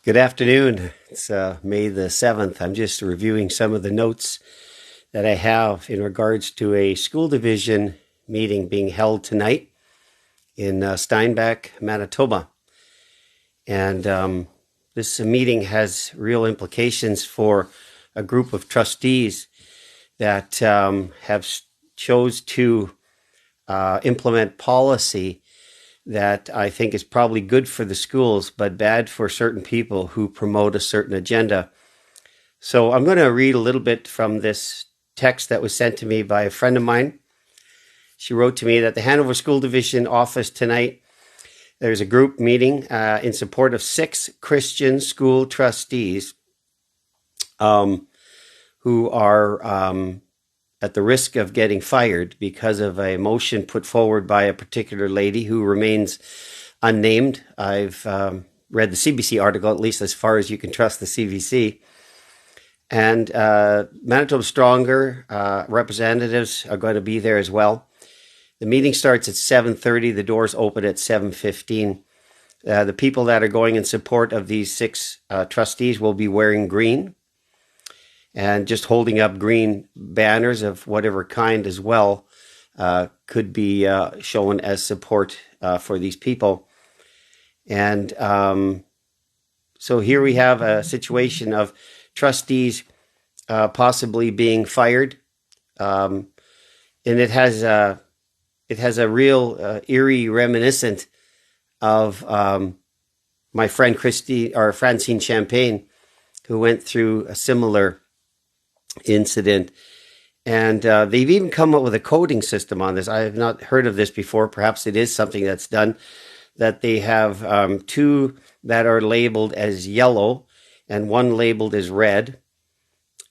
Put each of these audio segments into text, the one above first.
Good afternoon. It's May the 7th. I'm just reviewing some of the notes that I have in regards to a school division meeting being held tonight in Steinbach, Manitoba. And this meeting has real implications for a group of trustees that have chose to implement policy that I think is probably good for the schools, but bad for certain people who promote a certain agenda. So I'm going to read a little bit from this text that was sent to me by a friend of mine. She wrote to me that the Hanover School Division office tonight, there's a group meeting in support of 6 Christian school trustees who are at the risk of getting fired because of a motion put forward by a particular lady who remains unnamed. I've read the CBC article, at least as far as you can trust the CBC. And Manitoba Stronger representatives are going to be there as well. The meeting starts at 7:30. The doors open at 7:15. The people that are going in support of these 6 trustees will be wearing green and just holding up green banners of whatever kind as well could be shown as support for these people. And so here we have a situation of trustees possibly being fired. And it has a real eerie reminiscent of my friend Francine Champagne, who went through a similar incident. And they've even come up with a coding system on this. I have not heard of this before. Perhaps it is something that's done, that they have 2 that are labeled as yellow and 1 labeled as red,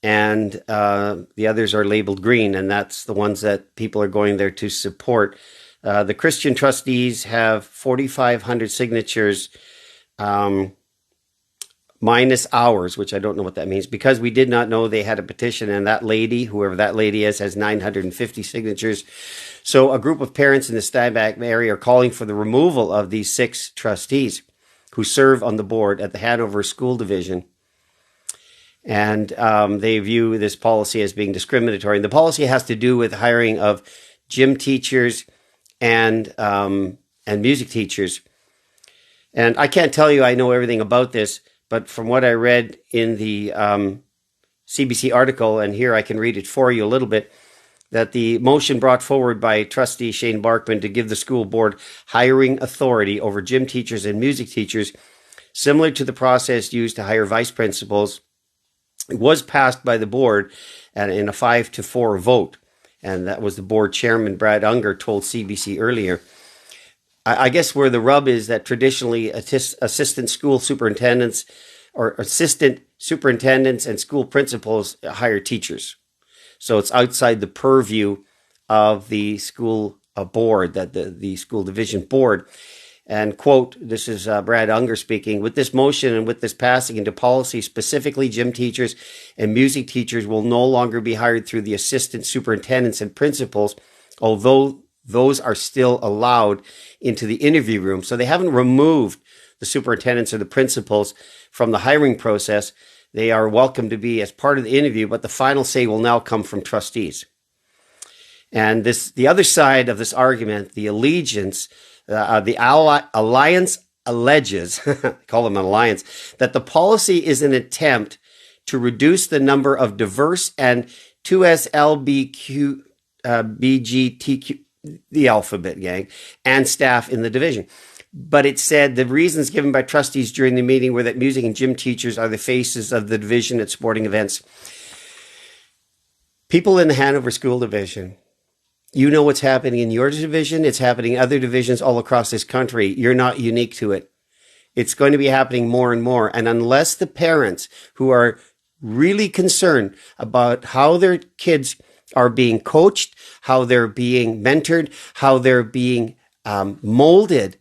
and the others are labeled green, and that's the ones that people are going there to support. The Christian trustees have 4,500 signatures minus ours, which I don't know what that means, because we did not know they had a petition, and that lady, whoever that lady is, has 950 signatures. So a group of parents in the Steinbach area are calling for the removal of these 6 trustees who serve on the board at the Hanover School Division. And they view this policy as being discriminatory. And the policy has to do with hiring of gym teachers and music teachers. And I can't tell you I know everything about this, but from what I read in the CBC article, and here I can read it for you a little bit, that the motion brought forward by trustee Shane Barkman to give the school board hiring authority over gym teachers and music teachers, similar to the process used to hire vice principals, it was passed by the board in a 5-4 vote. And that was the board chairman, Brad Unger, told CBC earlier. I guess where the rub is that traditionally assistant school superintendents or assistant superintendents and school principals hire teachers. So it's outside the purview of the school board, that the school division board. And quote, this is Brad Unger speaking, with this motion and with this passing into policy, specifically gym teachers and music teachers will no longer be hired through the assistant superintendents and principals, although those are still allowed into the interview room. So they haven't removed the superintendents or the principals from the hiring process. They are welcome to be as part of the interview, but the final say will now come from trustees. And the other side of this argument, the Alliance alleges, call them an alliance, that the policy is an attempt to reduce the number of diverse and 2SLBQ, BGTQ, the alphabet gang, and staff in the division. But it said the reasons given by trustees during the meeting were that music and gym teachers are the faces of the division at sporting events. People in the Hanover School Division, you know what's happening in your division. It's happening in other divisions all across this country. You're not unique to it. It's going to be happening more and more. And unless the parents who are really concerned about how their kids are being coached, how they're being mentored, how they're being molded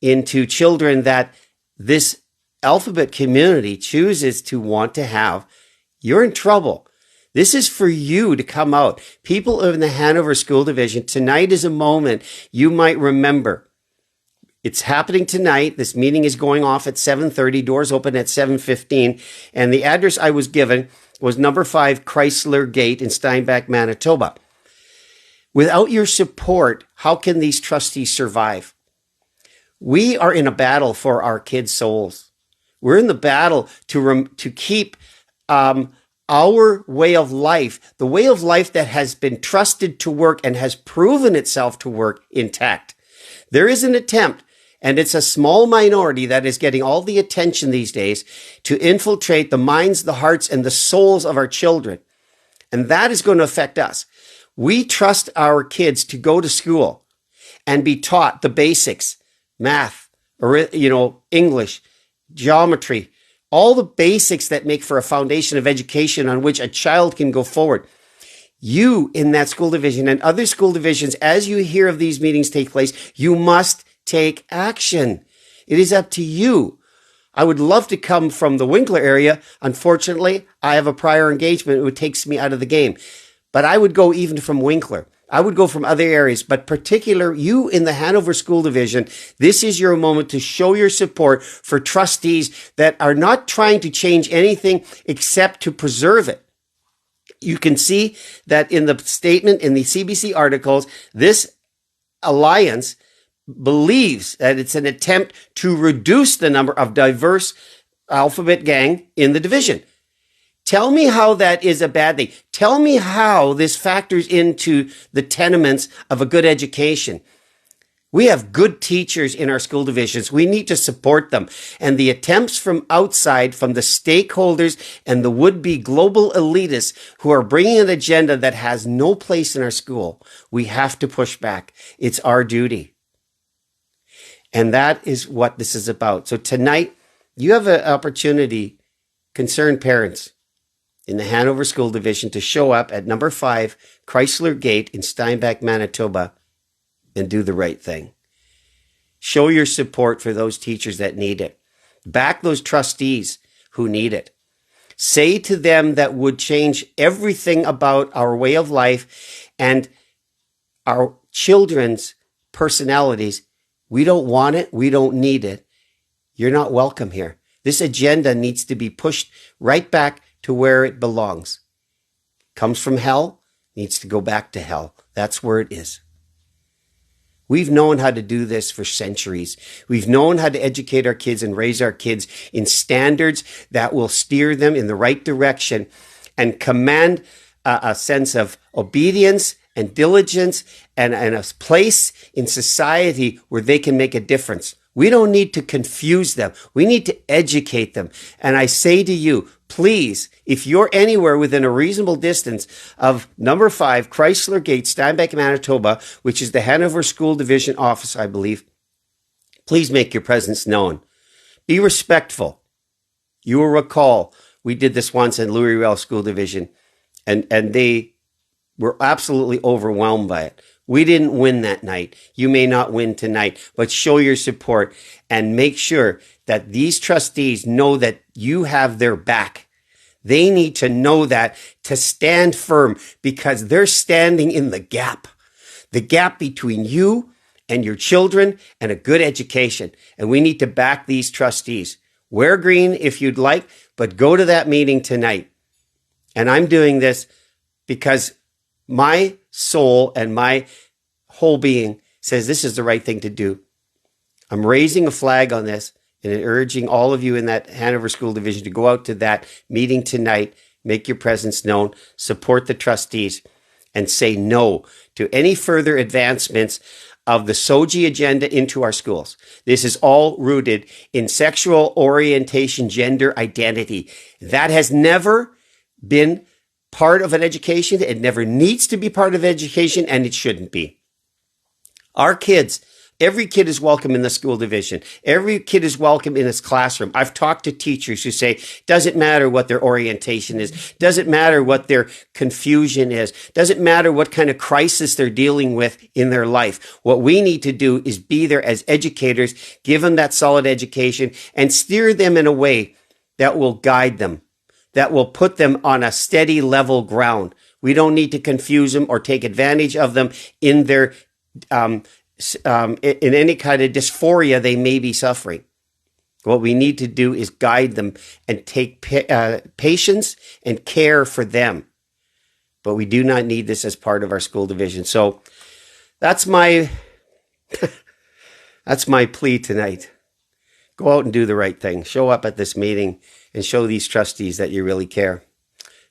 into children that this alphabet community chooses to want to have, you're in trouble. This is for you to come out. People in the Hanover School Division, tonight is a moment you might remember. It's happening tonight. This meeting is going off at 7:30. Doors open at 7:15. And the address I was given was number 5 Chrysler Gate in Steinbach, Manitoba. Without your support, how can these trustees survive? We are in a battle for our kids' souls. We're in the battle to keep our way of life, the way of life that has been trusted to work and has proven itself to work, intact. There is an attempt, and it's a small minority that is getting all the attention these days, to infiltrate the minds, the hearts, and the souls of our children. And that is going to affect us. We trust our kids to go to school and be taught the basics, math, English, geometry, all the basics that make for a foundation of education on which a child can go forward. You in that school division and other school divisions, as you hear of these meetings take place, you must take action. It is up to you. I would love to come from the Winkler area. Unfortunately, I have a prior engagement. It takes me out of the game. But I would go even from Winkler. I would go from other areas, but particular you in the Hanover School Division, this is your moment to show your support for trustees that are not trying to change anything except to preserve it. You can see that in the statement in the CBC articles, this alliance believes that it's an attempt to reduce the number of diverse alphabet gang in the division. Tell me how that is a bad thing. Tell me how this factors into the tenements of a good education. We have good teachers in our school divisions. We need to support them. And the attempts from outside, from the stakeholders and the would-be global elitists who are bringing an agenda that has no place in our school, we have to push back. It's our duty. And that is what this is about. So tonight, you have an opportunity, concerned parents, in the Hanover School Division to show up at number 5 Chrysler Gate in Steinbach, Manitoba, and do the right thing. Show your support for those teachers that need it. Back those trustees who need it. Say to them that would change everything about our way of life and our children's personalities. We don't want it. We don't need it. You're not welcome here. This agenda needs to be pushed right back to where it belongs. Comes from hell, needs to go back to hell. That's where it is. We've known how to do this for centuries. We've known how to educate our kids and raise our kids in standards that will steer them in the right direction and command a sense of obedience and diligence and a place in society where they can make a difference. We don't need to confuse them. We need to educate them. And I say to you, please, if you're anywhere within a reasonable distance of number 5 Chrysler Gate, Steinbach, Manitoba, which is the Hanover School Division office, I believe, please make your presence known. Be respectful. You will recall we did this once in Louisville School Division, and they were absolutely overwhelmed by it. We didn't win that night. You may not win tonight, but show your support and make sure that these trustees know that you have their back. They need to know that to stand firm because they're standing in the gap between you and your children and a good education. And we need to back these trustees. Wear green if you'd like, but go to that meeting tonight. And I'm doing this because my soul and my whole being says this is the right thing to do. I'm raising a flag on this and urging all of you in that Hanover School Division to go out to that meeting tonight, make your presence known, support the trustees, and say no to any further advancements of the SOGI agenda into our schools. This is all rooted in sexual orientation, gender identity. That has never been part of an education. It never needs to be part of education, and it shouldn't be. Our kids, every kid is welcome in the school division. Every kid is welcome in his classroom. I've talked to teachers who say, doesn't matter what their orientation is, doesn't matter what their confusion is, doesn't matter what kind of crisis they're dealing with in their life. What we need to do is be there as educators, give them that solid education, and steer them in a way that will guide them, that will put them on a steady level ground. We don't need to confuse them or take advantage of them in their in any kind of dysphoria they may be suffering. What we need to do is guide them and take patience and care for them. But we do not need this as part of our school division. So that's my that's my plea tonight. Go out and do the right thing. Show up at this meeting and show these trustees that you really care.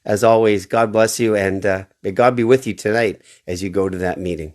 As always, God bless you, and may God be with you tonight as you go to that meeting.